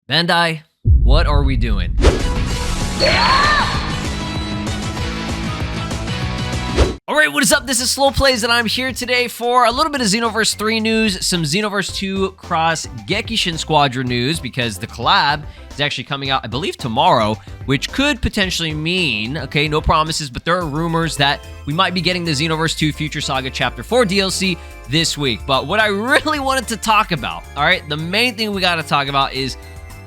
Bandai, what are we doing? Alright, what is up? This is SLOplays, and I'm here today for a little bit of Xenoverse 3 news, some Xenoverse 2 cross Gekkishin Squadron news, because the collab is actually coming out, I believe, tomorrow, which could potentially mean, okay, no promises, but there are rumors that we might be getting the Xenoverse 2 Future Saga Chapter 4 DLC this week. But what I really wanted to talk about, alright, the main thing we gotta talk about is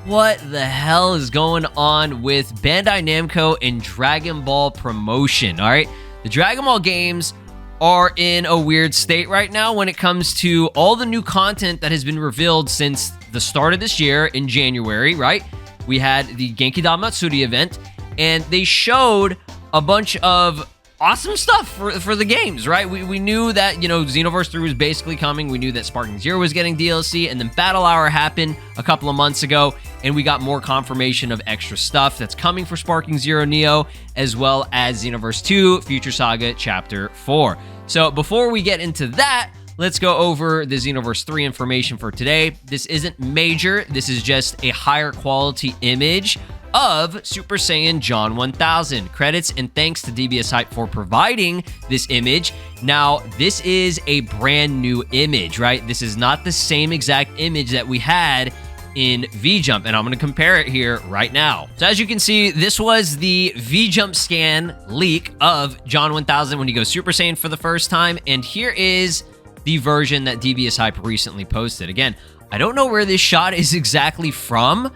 what the hell is going on with Bandai Namco and Dragon Ball promotion, alright? The Dragon Ball games are in a weird state right now when it comes to all the new content that has been revealed since the start of this year in January, right? We had the Genki-Dan Matsuri event, and they showed a bunch of awesome stuff for the games, right? We knew that, you know, Xenoverse 3 was basically coming. We knew that Sparking Zero was getting DLC, and then Battle Hour happened a couple of months ago, and we got more confirmation of extra stuff that's coming for Sparking Zero Neo, as well as Xenoverse 2 Future Saga Chapter 4. So before we get into that, let's go over the Xenoverse 3 information for today. This isn't major. This is just a higher quality image of Super Saiyan John 1000. Credits and thanks to DBS Hype for providing this image. Now, this is a brand new image, right? This is not the same exact image that we had in V-Jump, and I'm going to compare it here right now. So as you can see, this was the V-Jump scan leak of John 1000 when he goes Super Saiyan for the first time, and here is the version that DBS Hype recently posted. Again, I don't know where this shot is exactly from.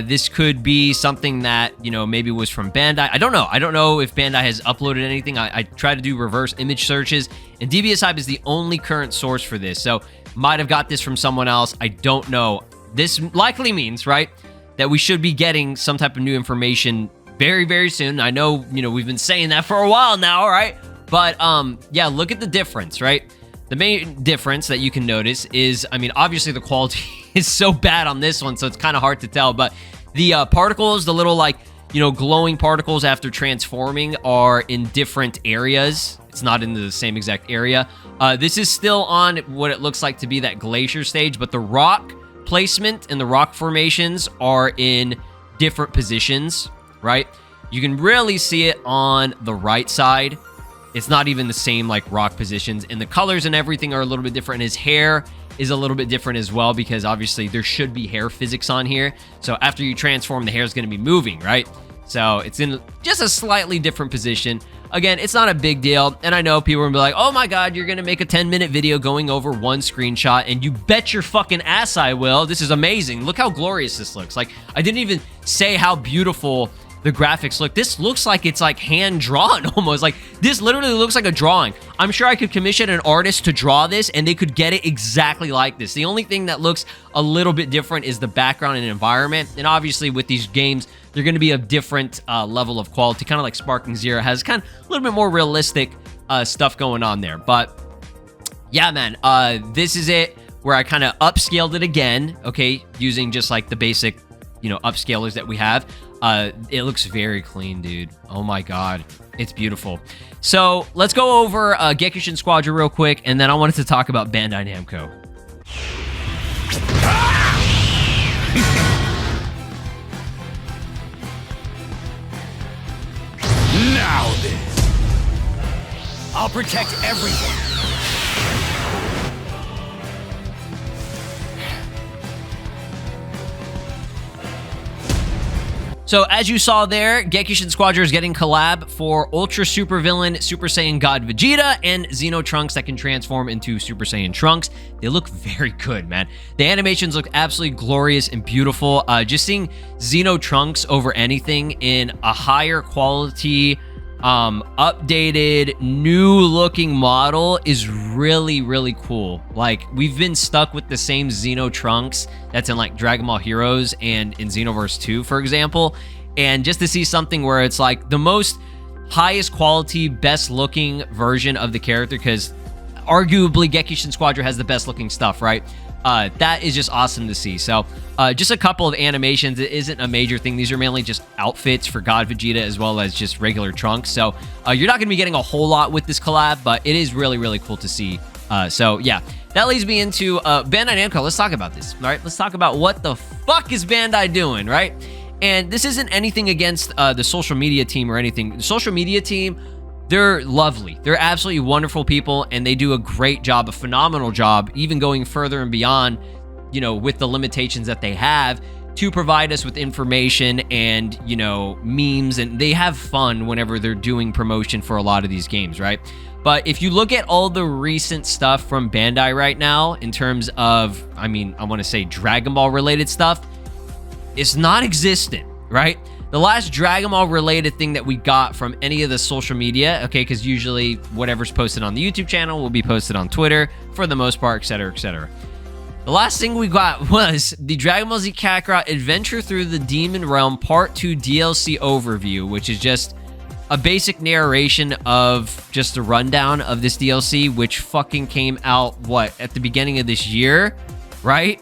This could be something that, you know, maybe was from Bandai. I don't know. I don't know if Bandai has uploaded anything. I tried to do reverse image searches, and DBS Hype is the only current source for this. So might have got this from someone else. I don't know. This likely means, right, that we should be getting some type of new information very, very soon. I know, you know, we've been saying that for a while now, right? But, yeah, look at the difference, right? The main difference that you can notice is, I mean, obviously the quality is so bad on this one, so it's kind of hard to tell, but the particles, the little, like, you know, glowing particles after transforming are in different areas. It's not in the same exact area. This is still on what it looks like to be that glacier stage, but the rock placement and the rock formations are in different positions, right? You can really see it on the right side. It's not even the same, like, rock positions, and the colors and everything are a little bit different. His hair is a little bit different as well, because obviously there should be hair physics on here. So after you transform, the hair is going to be moving, right? So it's in just a slightly different position. Again, it's not a big deal, and I know people are going to be like, oh my god, you're going to make a 10-minute video going over one screenshot, and you bet your fucking ass I will. This is amazing. Look how glorious this looks. Like, I didn't even say how beautiful the graphics look. This looks like it's like hand-drawn almost. Like, this literally looks like a drawing. I'm sure I could commission an artist to draw this and they could get it exactly like this. The only thing that looks a little bit different is the background and environment. And obviously with these games, they're going to be a different level of quality, kind of like Sparking Zero has kind of a little bit more realistic stuff going on there. But yeah, man, this is it where I kind of upscaled it again, okay, using just like the basic, you know, upscalers that we have. It looks very clean, dude. Oh my god, it's beautiful. So let's go over Gekkishin Squadron real quick, and then I wanted to talk about Bandai Namco. Now then, I'll protect everyone. So as you saw there, Gekkishin Squadron is getting collab for Ultra Super Villain Super Saiyan God Vegeta and Xeno Trunks that can transform into Super Saiyan Trunks. They look very good, man. The animations look absolutely glorious and beautiful. Just seeing Xeno Trunks over anything in a higher quality, updated, new looking model is really, really cool. Like, we've been stuck with the same Xeno Trunks that's in like Dragon Ball Heroes and in Xenoverse 2, for example. And just to see something where it's like the most highest quality, best looking version of the character, because arguably Gekkishin Squadron has the best looking stuff, right? That is just awesome to see. So just a couple of animations. It isn't a major thing. These are mainly just outfits for God Vegeta as well as just regular Trunks. So you're not going to be getting a whole lot with this collab, but it is really, really cool to see. So yeah, that leads me into Bandai Namco. Let's talk about this, all right? Let's talk about what the fuck is Bandai doing, right? And this isn't anything against the social media team or anything. The social media team, they're lovely. They're absolutely wonderful people, and they do a great job, a phenomenal job, even going further and beyond, you know, with the limitations that they have, to provide us with information and, you know, memes, and they have fun whenever they're doing promotion for a lot of these games, right? But if you look at all the recent stuff from Bandai right now, in terms of, I mean, I want to say Dragon Ball related stuff, it's non-existent, right? The last Dragon Ball related thing that we got from any of the social media, okay, because usually whatever's posted on the YouTube channel will be posted on Twitter for the most part, etc., etc. The last thing we got was the Dragon Ball Z Kakarot Adventure Through the Demon Realm Part 2 DLC overview, which is just a basic narration of just a rundown of this DLC, which fucking came out, what, at the beginning of this year, right?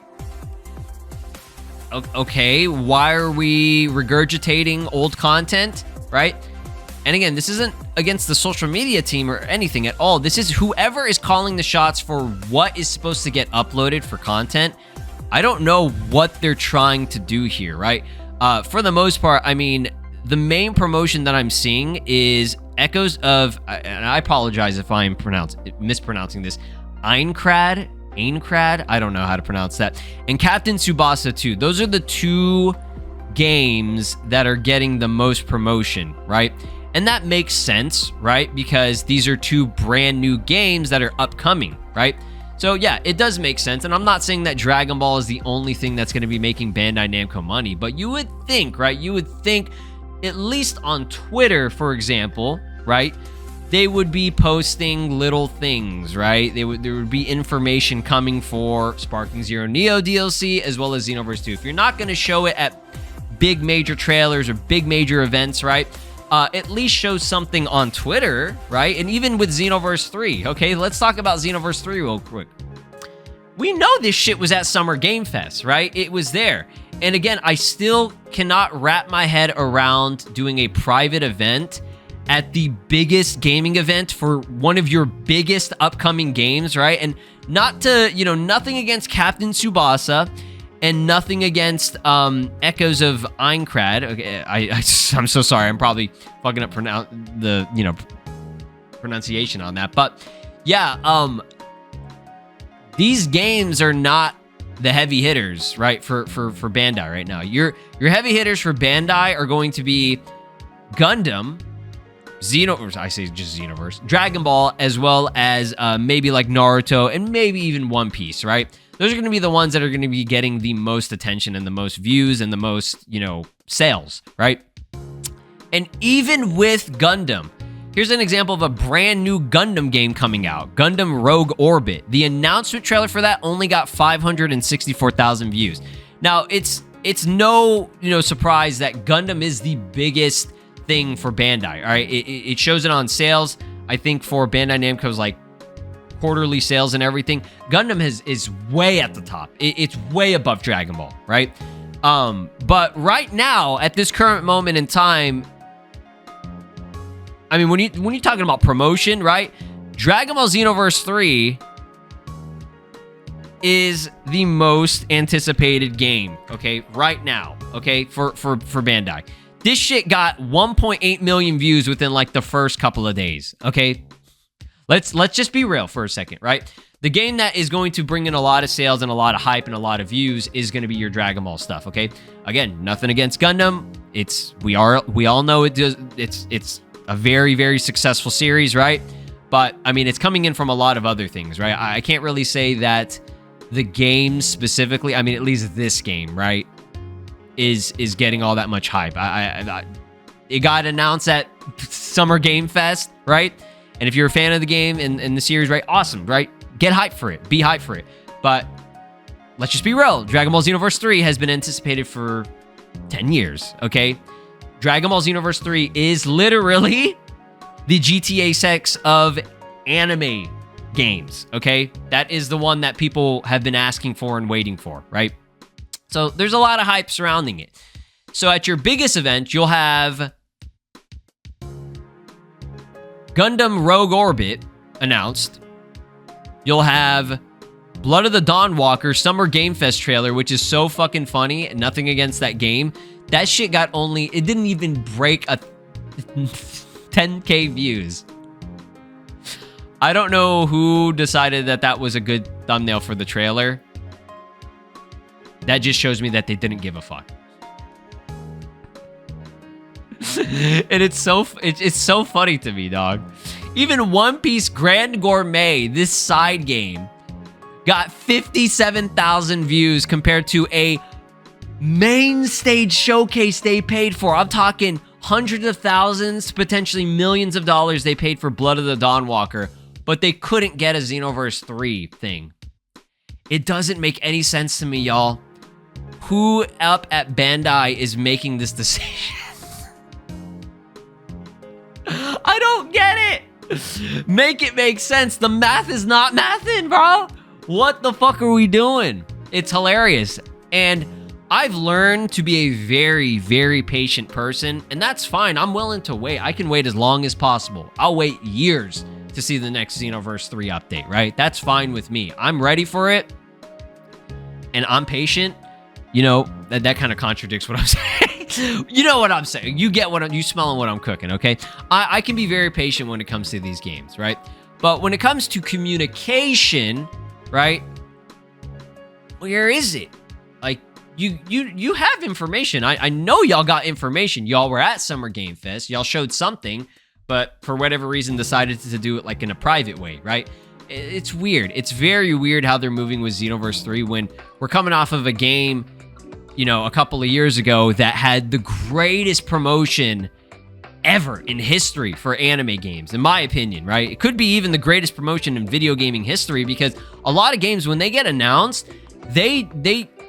Okay, why are we regurgitating old content, right? And again, this isn't against the social media team or anything at all. This is whoever is calling the shots for what is supposed to get uploaded for content. I don't know what they're trying to do here, right? For the most part, I mean, the main promotion that I'm seeing is echoes of, and I apologize if I'm mispronouncing this, Aincrad, I don't know how to pronounce that, and Captain Tsubasa 2. Those are the two games that are getting the most promotion, right? And that makes sense, right? Because these are two brand new games that are upcoming, right? So yeah, it does make sense. And I'm not saying that Dragon Ball is the only thing that's going to be making Bandai Namco money, but you would think, right? You would think, at least on Twitter, for example, right? They would be posting little things, right? There would be information coming for Sparking Zero Neo DLC as well as Xenoverse 2. If you're not going to show it at big major trailers or big major events, right? At least show something on Twitter, right? And even with Xenoverse 3, okay? Let's talk about Xenoverse 3 real quick. We know this shit was at Summer Game Fest, right? It was there. And again, I still cannot wrap my head around doing a private event at the biggest gaming event for one of your biggest upcoming games, right? And not to, you know, nothing against Captain Tsubasa and nothing against echoes of Aincrad. Okay, I'm so sorry. I'm probably fucking up pronunciation on that. But yeah, these games are not the heavy hitters, right? For Bandai right now. Your heavy hitters for Bandai are going to be Gundam, Xenoverse, I say just Xenoverse, Dragon Ball, as well as maybe like Naruto and maybe even One Piece, right? Those are going to be the ones that are going to be getting the most attention and the most views and the most, you know, sales, right? And even with Gundam, here's an example of a brand new Gundam game coming out, Gundam Rogue Orbit. The announcement trailer for that only got 564,000 views. Now, it's no, you know, surprise that Gundam is the biggest thing for Bandai, all right? It shows it on sales. I think for Bandai Namco's like quarterly sales and everything, Gundam is way at the top. It's way above Dragon Ball, right? But right now, at this current moment in time, I mean, when you're talking about promotion, right? Dragon Ball Xenoverse 3 is the most anticipated game, okay, right now, okay, for Bandai. This shit got 1.8 million views within like the first couple of days, okay? Let's just be real for a second, right? The game that is going to bring in a lot of sales and a lot of hype and a lot of views is going to be your Dragon Ball stuff, okay? Again, nothing against Gundam. We all know it's a very, very successful series, right? But I mean, it's coming in from a lot of other things, right? I can't really say that the game specifically, I mean, at least this game, right, is getting all that much hype. It got announced at Summer Game Fest, right? And if you're a fan of the game and the series, right, awesome, right? Get hyped for it. Be hyped for it. But let's just be real. Dragon Ball Xenoverse 3 has been anticipated for 10 years, okay? Dragon Ball Xenoverse 3 is literally the GTA 6 of anime games, okay? That is the one that people have been asking for and waiting for, right? So there's a lot of hype surrounding it. So at your biggest event, you'll have Gundam Rogue Orbit announced. You'll have Blood of the Dawnwalker Summer Game Fest trailer, which is so fucking funny. Nothing against that game. That shit got only, it didn't even break a 10K views. I don't know who decided that that was a good thumbnail for the trailer. That just shows me that they didn't give a fuck. And it's so funny to me, dog. Even One Piece Grand Gourmet, this side game, got 57,000 views compared to a main stage showcase they paid for. I'm talking hundreds of thousands, potentially millions of dollars they paid for Blood of the Dawnwalker, but they couldn't get a Xenoverse 3 thing. It doesn't make any sense to me, y'all. Who up at Bandai is making this decision? I don't get it. Make it make sense. The math is not mathing, bro. What the fuck are we doing? It's hilarious. And I've learned to be a very, very patient person, and that's fine. I'm willing to wait. I can wait as long as possible. I'll wait years to see the next Xenoverse 3 update, right? That's fine with me. I'm ready for it, and I'm patient. You know, that kind of contradicts what I'm saying. You know what I'm saying. You get what you smelling what I'm cooking, okay? I can be very patient when it comes to these games, right? But when it comes to communication, right? Where is it? Like, you have information. I know y'all got information. Y'all were at Summer Game Fest. Y'all showed something, but for whatever reason decided to do it like in a private way, right? It's weird. It's very weird how they're moving with Xenoverse 3 when we're coming off of a game, you know, a couple of years ago that had the greatest promotion ever in history for anime games, in my opinion, right? It could be even the greatest promotion in video gaming history, because a lot of games, when they get announced, they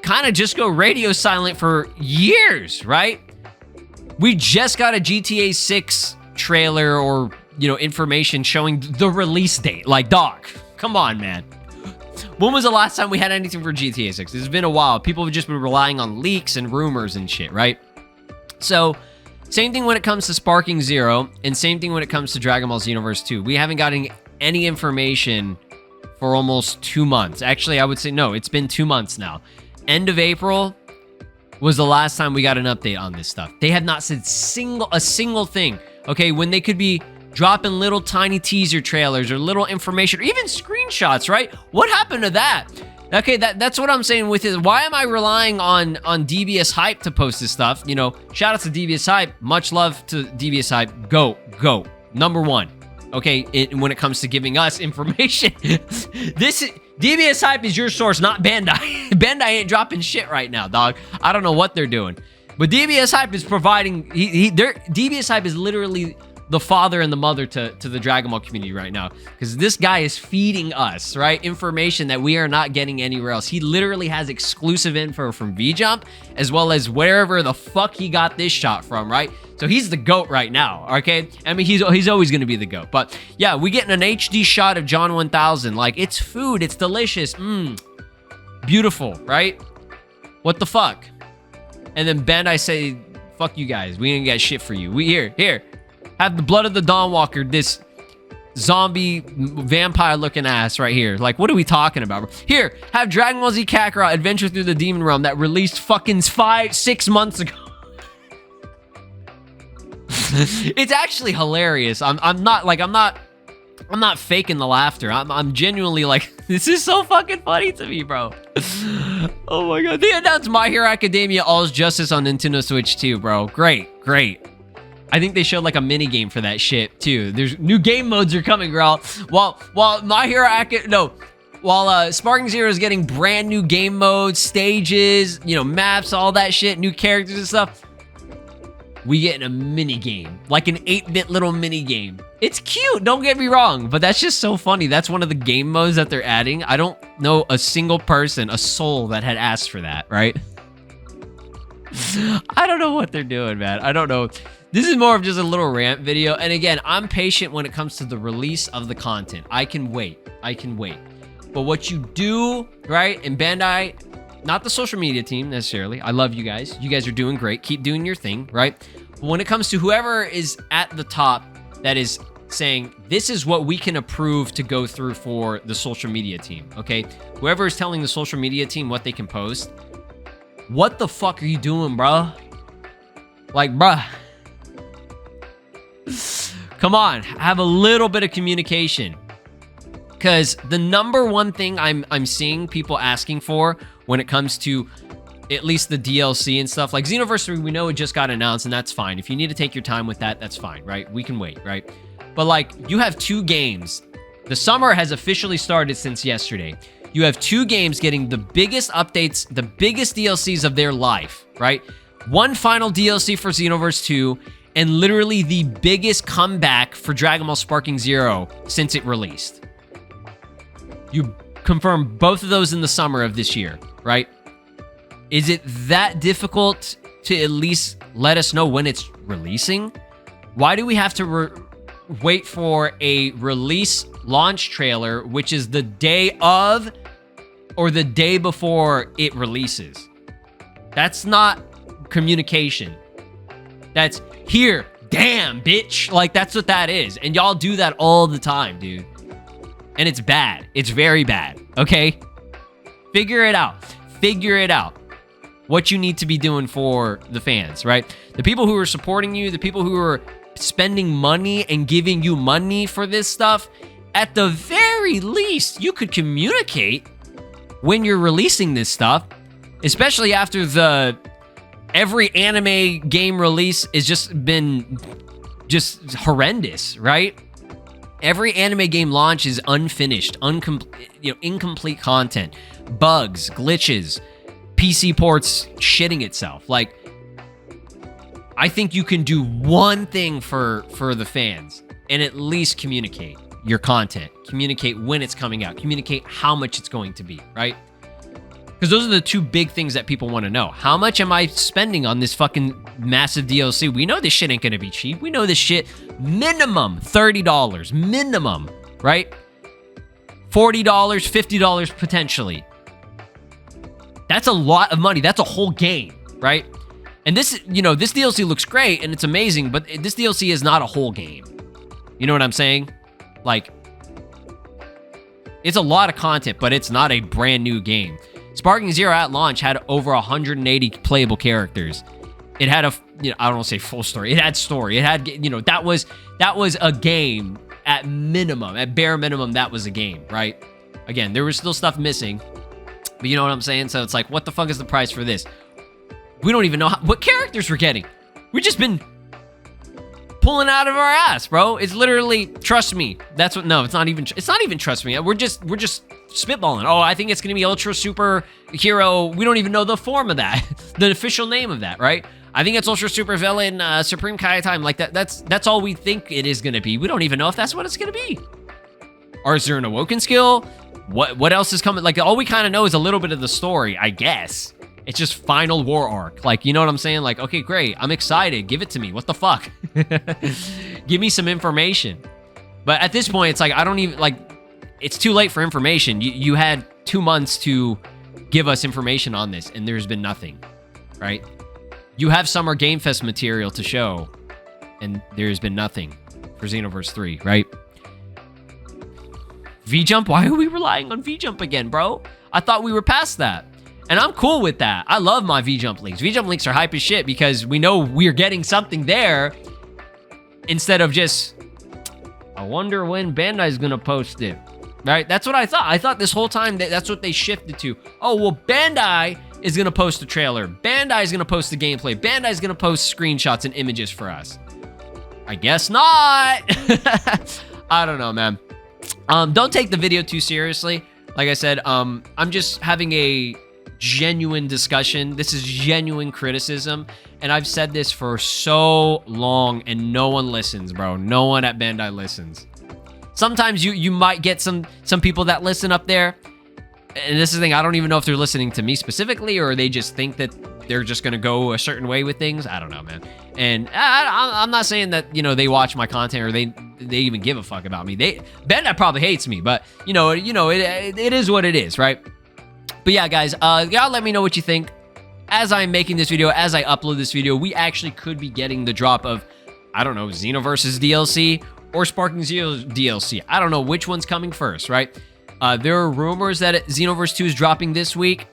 kind of just go radio silent for years, right? We just got a GTA 6 trailer or, you know, information showing the release date. Like, dog, come on, man. When was the last time we had anything for GTA 6? It's been a while. People have just been relying on leaks and rumors and shit, right? So, same thing when it comes to Sparking Zero, and same thing when it comes to Dragon Ball Xenoverse 2. We haven't gotten any information for almost 2 months. Actually, I would say no, it's been 2 months now. End of April was the last time we got an update on this stuff. They have not said a single thing, okay? When they could be dropping little tiny teaser trailers or little information or even screenshots, right? What happened to that? Okay, that's what I'm saying with it. Why am I relying on DBS Hype to post this stuff? You know, shout out to DBS Hype. Much love to DBS Hype. Go. Number one. Okay, when it comes to giving us information. DBS Hype is your source, not Bandai. Bandai ain't dropping shit right now, dog. I don't know what they're doing. But DBS Hype is providing... DBS Hype is literally the father and the mother to the Dragon Ball community right now, because this guy is feeding us, right, information that we are not getting anywhere else. He literally has exclusive info from VJump, as well as wherever the fuck he got this shot from, right? So he's the GOAT right now, okay? I mean, he's always going to be the GOAT. But yeah, we getting an HD shot of John 1000. Like, it's food, it's delicious, beautiful, right? What the fuck? And then Bandai say, fuck you guys, we ain't got shit for you. We here. Have the Blood of the Dawnwalker, this zombie vampire-looking ass right here. Like, what are we talking about, bro? Here, have Dragon Ball Z Kakarot Adventure Through the Demon Realm that released fucking 6 months ago. It's actually hilarious. I'm not faking the laughter. I'm genuinely like, this is so fucking funny to me, bro. Oh my god. They announced My Hero Academia All's Justice on Nintendo Switch too, bro. Great. I think they showed like a mini game for that shit too. There's new game modes are coming, bro. While Sparking Zero is getting brand new game modes, stages, you know, maps, all that shit, new characters and stuff. We get a mini game, like an 8-bit little mini game. It's cute, don't get me wrong, but that's just so funny. That's one of the game modes that they're adding. I don't know a single person, a soul that had asked for that, right? I don't know what they're doing, man. I don't know. This is more of just a little rant video. And again, I'm patient when it comes to the release of the content. I can wait. But what you do, right, and Bandai, not the social media team necessarily. I love you guys. You guys are doing great. Keep doing your thing, right? But when it comes to whoever is at the top that is saying, this is what we can approve to go through for the social media team, okay? Whoever is telling the social media team what they can post, what the fuck are you doing, bro? Like, bruh. Come on, have a little bit of communication. Because the number one thing I'm seeing people asking for when it comes to at least the DLC and stuff, like Xenoverse 3, we know it just got announced, and that's fine. If you need to take your time with that, that's fine, right? We can wait, right? But like, you have 2 games. The summer has officially started since yesterday. You have 2 games getting the biggest updates, the biggest DLCs of their life, right? One final DLC for Xenoverse 2, and literally the biggest comeback for Dragon Ball Sparking Zero since it released. You confirm both of those in the summer of this year, right? Is it that difficult to at least let us know when it's releasing? Why do we have to wait for a release launch trailer, which is the day of or the day before it releases? That's not communication. That's here, damn, bitch. Like, that's what that is. And y'all do that all the time, dude. And it's bad. It's very bad, okay? Figure it out. Figure it out. What you need to be doing for the fans, right? The people who are supporting you, the people who are spending money and giving you money for this stuff, at the very least, you could communicate when you're releasing this stuff, especially after every anime game release has just been horrendous, right? Every anime game launch is unfinished, incomplete content, bugs, glitches, PC ports shitting itself. Like, I think you can do one thing for the fans and at least communicate your content, communicate when it's coming out, communicate how much it's going to be, right? Because those are the 2 big things that people want to know. How much am I spending on this fucking massive DLC? We know this shit ain't going to be cheap. We know this shit minimum $30, minimum, right? $40, $50 potentially. That's a lot of money. That's a whole game, right? And this, this DLC looks great and it's amazing, but this DLC is not a whole game. You know what I'm saying? Like, it's a lot of content, but it's not a brand new game. Sparking Zero at launch had over 180 playable characters. It had I don't want to say full story. It had story. It had, that was a game at minimum, at bare minimum. That was a game, right? Again, there was still stuff missing, but you know what I'm saying? So it's like, what the fuck is the price for this? We don't even know what characters we're getting. We've just been pulling out of our ass, bro. It's literally, trust me. That's what, no, it's not even trust me. We're just spitballing. Oh, I think it's going to be Ultra Super Hero. We don't even know the form of that, the official name of that, right? I think it's Ultra Super Villain, Supreme Kai Time. Like that's all we think it is going to be. We don't even know if that's what it's going to be. Or is there an Awoken skill? What else is coming? Like, all we kind of know is a little bit of the story, I guess. It's just final war arc. Like, you know what I'm saying? Like, okay, great. I'm excited. Give it to me. What the fuck? Give me some information. But at this point, it's like, I don't even, like, it's too late for information. You had 2 months to give us information on this, and there's been nothing, right? You have Summer Game Fest material to show, and there's been nothing for Xenoverse 3, right? V-Jump? Why are we relying on V-Jump again, bro? I thought we were past that. And I'm cool with that. I love my V-Jump leaks. V-Jump leaks are hype as shit because we know we're getting something there instead of just, I wonder when Bandai's gonna post it, right? That's what I thought. I thought this whole time that's what they shifted to. Oh, well, Bandai is gonna post a trailer. Bandai's gonna post the gameplay. Bandai's gonna post screenshots and images for us. I guess not. I don't know, man. Don't take the video too seriously. Like I said, I'm just having a genuine discussion. This is genuine criticism, and I've said this for so long and no one listens, bro. No one at Bandai listens. Sometimes you might get some people that listen up there, and this is the thing, I don't even know if they're listening to me specifically or they just think that they're just gonna go a certain way with things. I don't know, man. And I'm not saying that, they watch my content or they even give a fuck about me. Bandai probably hates me, but it is what it is, right? But yeah, guys, y'all let me know what you think. As I'm making this video, as I upload this video, we actually could be getting the drop of, I don't know, Xenoverse's DLC or Sparking Zero's DLC. I don't know which one's coming first, right? There are rumors that Xenoverse 2 is dropping this week,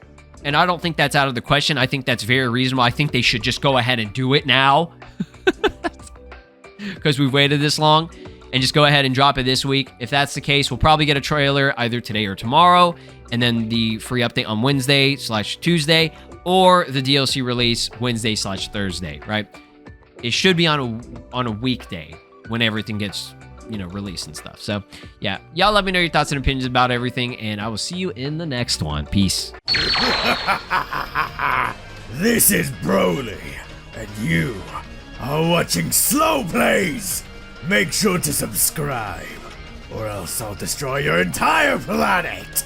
and I don't think that's out of the question. I think that's very reasonable. I think they should just go ahead and do it now because we've waited this long, and just go ahead and drop it this week. If that's the case, we'll probably get a trailer either today or tomorrow, and then the free update on Wednesday/Tuesday, or the DLC release Wednesday/Thursday, right? It should be on a weekday when everything gets, you know, released and stuff. So yeah, y'all let me know your thoughts and opinions about everything, and I will see you in the next one. Peace. This is Broly, and you are watching SLOplays. Make sure to subscribe, or else I'll destroy your entire planet.